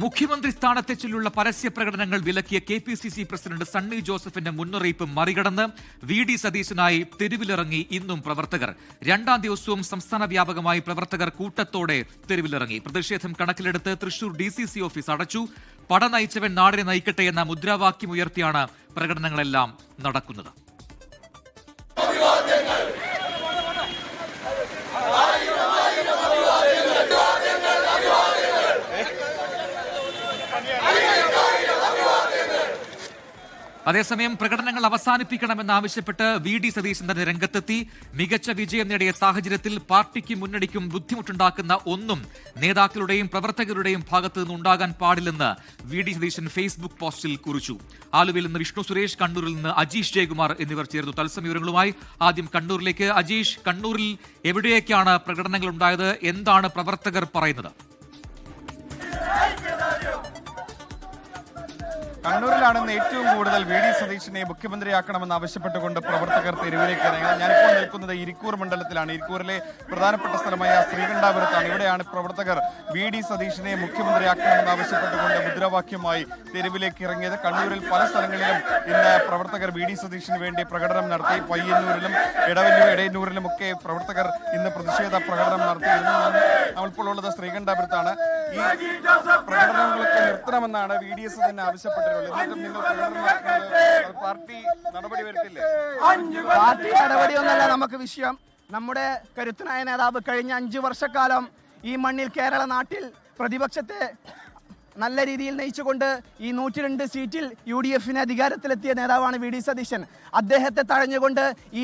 മുഖ്യമന്ത്രി സ്ഥാനത്തെച്ചുള്ള പരസ്യ പ്രകടനങ്ങൾ വിലക്കിയ KPCC പ്രസിഡന്റ് സണ്ണി ജോസഫിന്റെ മുന്നറിയിപ്പ് മറികടന്ന് VD സതീശനായി തെരുവിലിറങ്ങി ഇന്നും പ്രവർത്തകർ. രണ്ടാം ദിവസവും സംസ്ഥാന വ്യാപകമായി പ്രവർത്തകർ കൂട്ടത്തോടെ തെരുവിലിറങ്ങി. പ്രതിഷേധം കണക്കിലെടുത്ത് തൃശൂർ DCC ഓഫീസ് അടച്ചു. പട നയിച്ചവൻ നാടിനെ നയിക്കട്ടെ എന്ന മുദ്രാവാക്യം ഉയർത്തിയാണ് പ്രകടനങ്ങളെല്ലാം നടക്കുന്നത്. അതേസമയം പ്രകടനങ്ങൾ അവസാനിപ്പിക്കണമെന്നാവശ്യപ്പെട്ട് VD സതീശൻ തന്നെ രംഗത്തെത്തി. മികച്ച വിജയം നേടിയ സാഹചര്യത്തിൽ പാർട്ടിക്കും മുന്നണിക്കും ബുദ്ധിമുട്ടുണ്ടാക്കുന്ന ഒന്നും നേതാക്കളുടെയും പ്രവർത്തകരുടെയും ഭാഗത്തു നിന്നുണ്ടാകാൻ പാടില്ലെന്ന് VD സതീശൻ ഫേസ്ബുക്ക് പോസ്റ്റിൽ കുറിച്ചു. ആലുവയിൽ നിന്ന് വിഷ്ണു സുരേഷ്, കണ്ണൂരിൽ നിന്ന് അജീഷ് ജയകുമാർ എന്നിവർ ചേർന്നു. തത്സമയ വിവരങ്ങളുമായി ആദ്യം കണ്ണൂരിലേക്ക്. അജീഷ്, കണ്ണൂരിൽ എവിടെയൊക്കെയാണ് പ്രകടനങ്ങൾ ഉണ്ടായത്? എന്താണ് പ്രവർത്തകർ പറയുന്നത്? കണ്ണൂരിലാണെന്ന് ഏറ്റവും കൂടുതൽ VD സതീശനെ മുഖ്യമന്ത്രിയാക്കണമെന്ന് ആവശ്യപ്പെട്ടുകൊണ്ട് പ്രവർത്തകർ തെരുവിലേക്ക് ഇറങ്ങി. ഞാനിപ്പോൾ നിൽക്കുന്നത് ഇരിക്കൂർ മണ്ഡലത്തിലാണ്. ഇരിക്കൂറിലെ പ്രധാനപ്പെട്ട സ്ഥലമായ ശ്രീകണ്ഠാപുരത്താണ്. ഇവിടെയാണ് പ്രവർത്തകർ VD സതീശനെ മുഖ്യമന്ത്രിയാക്കണമെന്ന് ആവശ്യപ്പെട്ടുകൊണ്ട് മുദ്രാവാക്യമായി തെരുവിലേക്ക് ഇറങ്ങിയത്. കണ്ണൂരിൽ പല സ്ഥലങ്ങളിലും ഇന്ന് പ്രവർത്തകർ VD സതീശന് വേണ്ടി പ്രകടനം നടത്തി. പയ്യന്നൂരിലും എടയന്നൂരിലും ഒക്കെ പ്രവർത്തകർ ഇന്ന് പ്രതിഷേധ പ്രകടനം നടത്തി. നമ്മളിപ്പോൾ ഉള്ളത് ശ്രീകണ്ഠാപുരത്താണ്. ഈ പ്രകടനങ്ങളൊക്കെ നിർത്തണമെന്നാണ് VDS തന്നെ ആവശ്യപ്പെട്ടത്. പാർട്ടി നടപടി വരുത്തില്ലേ? പാർട്ടി നടപടിയൊന്നല്ല നമുക്ക് വിഷയം. നമ്മുടെ കരുത്തനായ നേതാവ് കഴിഞ്ഞ 5 വർഷക്കാലം ഈ മണ്ണിൽ കേരള നാട്ടിൽ പ്രതിപക്ഷത്തെ നല്ല രീതിയിൽ നയിച്ചുകൊണ്ട് ഈ 102 സീറ്റിൽ UDFന് അധികാരത്തിലെത്തിയ നേതാവാണ് VD സതീശൻ. അദ്ദേഹത്തെ തഴഞ്ഞുകൊണ്ട് ഈ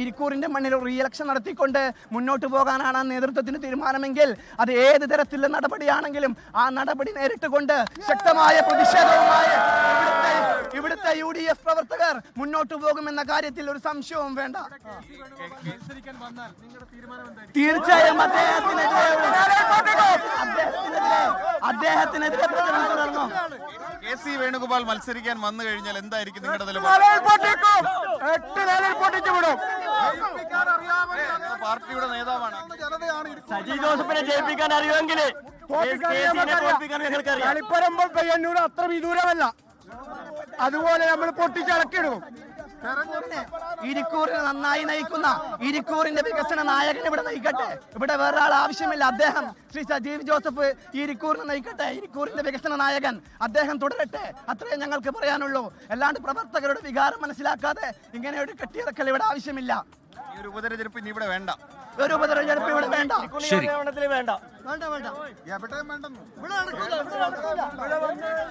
ഇരിക്കൂറിന്റെ മണ്ണിൽ റീഇലക്ഷൻ നടത്തിക്കൊണ്ട് മുന്നോട്ട് പോകാനാണ് നേതൃത്വത്തിന് തീരുമാനമെങ്കിൽ അത് ഏത് തരത്തിലുള്ള നടപടിയാണെങ്കിലും ആ നടപടി നേരിട്ടുകൊണ്ട് ശക്തമായ പ്രതിഷേധവുമായി ഇവിടുത്തെ UDF പ്രവർത്തകർ മുന്നോട്ട് പോകുമെന്ന കാര്യത്തിൽ ഒരു സംശയവും വേണ്ട. തീർച്ചയായും അദ്ദേഹത്തിനെതിരെ KC വേണുഗോപാൽ മത്സരിക്കാൻ വന്നു കഴിഞ്ഞാൽ എന്തായിരിക്കും നിങ്ങളുടെ നിലപാട്? പാർട്ടിയുടെ നേതാവാണ്. സജി ജോസഫിനെ ജയിപ്പിക്കാൻ അറിയുമെങ്കിൽ കളിപ്പറമ്പ് പയ്യന്നൂർ അത്ര വിദൂരമല്ല. അതുപോലെ നമ്മൾ പൊട്ടിച്ചളക്കിടും. ഇരിക്കൂറിനെ നന്നായി നയിക്കുന്ന ഇരിക്കൂറിന്റെ വികസന നായകൻ ഇവിടെ നയിക്കട്ടെ. ഇവിടെ വേറെ ആൾ ആവശ്യമില്ല. അദ്ദേഹം ശ്രീ സജീവ് ജോസഫ് ഇരിക്കൂറിനെ നയിക്കട്ടെ. ഇരിക്കൂറിന്റെ വികസന നായകൻ അദ്ദേഹം തുടരട്ടെ. അത്രയും ഞങ്ങൾക്ക് പറയാനുള്ളൂ. അല്ലാണ്ട് പ്രവർത്തകരുടെ വികാരം മനസ്സിലാക്കാതെ ഇങ്ങനെ ഒരു കെട്ടിയിറക്കൽ ഇവിടെ ആവശ്യമില്ല. ഈ ഒരു ഉപതെരഞ്ഞെടുപ്പ് ഇനി ഇവിടെ വേണ്ട. ഒരു ഉപതെരഞ്ഞെടുപ്പ് ഇവിടെ വേണ്ട.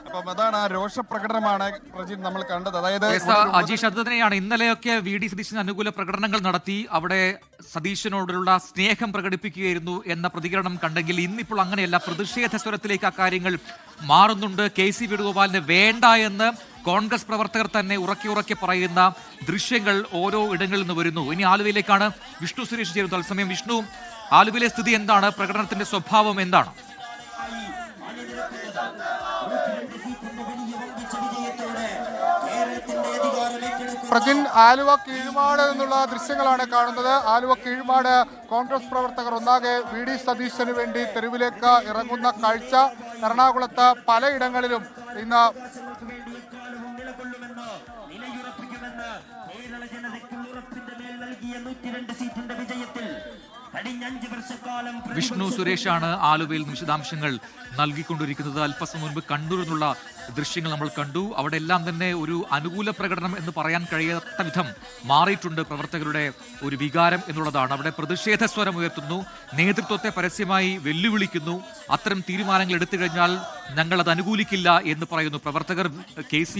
അപ്പം അതാണ് ആ രോഷപ്രകടനമാണ് നമ്മൾ കണ്ടത്. അതായത് അജീഷ്, അത് തന്നെയാണ്. ഇന്നലെയൊക്കെ VD സതീശന് അനുകൂല പ്രകടനങ്ങൾ നടത്തി അവിടെ സതീശനോടുള്ള സ്നേഹം പ്രകടിപ്പിക്കുകയായിരുന്നു എന്ന പ്രതികരണം കണ്ടെങ്കിൽ ഇന്നിപ്പോൾ അങ്ങനെയല്ല. പ്രതിഷേധ സ്വരത്തിലേക്ക് ആ കാര്യങ്ങൾ മാറുന്നുണ്ട്. KC വേണുഗോപാലിന് വേണ്ട എന്ന് കോൺഗ്രസ് പ്രവർത്തകർ തന്നെ ഉറക്കെ പറയുന്ന ദൃശ്യങ്ങൾ ഓരോ ഇടങ്ങളിൽ നിന്ന് വരുന്നു. ഇനി ആലുവയിലേക്കാണ് വിഷ്ണു സുരേഷ് ചേരുന്നത്. തത്സമയം വിഷ്ണു, ആലുവയിലെ സ്ഥിതി എന്താണ്? പ്രകടനത്തിന്റെ സ്വഭാവം എന്താണ്? പ്രജിൻ, ആലുവ കീഴ്മാട് എന്നുള്ള ദൃശ്യങ്ങളാണ് കാണുന്നത്. ആലുവ കീഴ്മാട് കോൺഗ്രസ് പ്രവർത്തകർ ഒന്നാകെ VD സതീശന് വേണ്ടി തെരുവിലേക്ക് ഇറങ്ങുന്ന കാഴ്ച എറണാകുളത്ത് പലയിടങ്ങളിലും ഇന്ന് വിഷ്ണു സുരേഷാണ് ആലുവയിൽ വിശദാംശങ്ങൾ നൽകിക്കൊണ്ടിരിക്കുന്നത്. അല്പസം മുൻപ് കണ്ണൂരിൽ നിന്നുള്ള ദൃശ്യങ്ങൾ നമ്മൾ കണ്ടു. അവിടെ എല്ലാം തന്നെ ഒരു അനുകൂല പ്രകടനം എന്ന് പറയാൻ കഴിയാത്ത വിധം മാറിയിട്ടുണ്ട് പ്രവർത്തകരുടെ ഒരു വികാരം എന്നുള്ളതാണ്. അവിടെ പ്രതിഷേധ സ്വരം ഉയർത്തുന്നു, നേതൃത്വത്തെ പരസ്യമായി വെല്ലുവിളിക്കുന്നു. അത്തരം തീരുമാനങ്ങൾ എടുത്തു കഴിഞ്ഞാൽ ഞങ്ങൾ അത് അനുകൂലിക്കില്ല എന്ന് പറയുന്നു പ്രവർത്തകർ. KC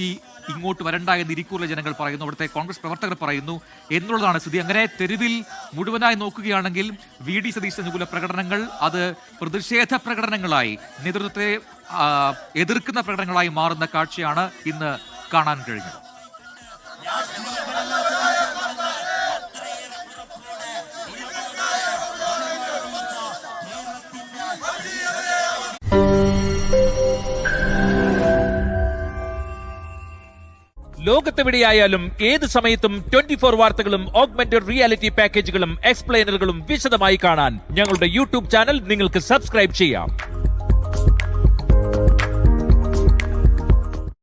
ഇങ്ങോട്ട് വരണ്ട എന്ന് ഇരിക്കൂറിലെ ജനങ്ങൾ പറയുന്നു, അവിടുത്തെ കോൺഗ്രസ് പ്രവർത്തകർ പറയുന്നു എന്നുള്ളതാണ് സ്ഥിതി. അങ്ങനെ തെരുവിൽ മുഴുവനായി നോക്കുകയാണെങ്കിൽ VD സതീശൻ അനുകൂല പ്രകടനങ്ങൾ അത് പ്രതിഷേധ പ്രകടനങ്ങളായി, നേതൃത്വത്തെ എതിർക്കുന്ന പ്രകടനങ്ങളായി മാറുന്ന കാഴ്ചയാണ് ഇന്ന് കാണാൻ കഴിഞ്ഞത്. ലോകത്തെവിടെയായാലും ഏത് സമയത്തും 24 വാർത്തകളും ഓഗ്മെന്റഡ് റിയാലിറ്റി പാക്കേജുകളും എക്സ്പ്ലെയിനറുകളും വിശദമായി കാണാൻ ഞങ്ങളുടെ YouTube ചാനൽ നിങ്ങൾക്ക് സബ്സ്ക്രൈബ് ചെയ്യാം.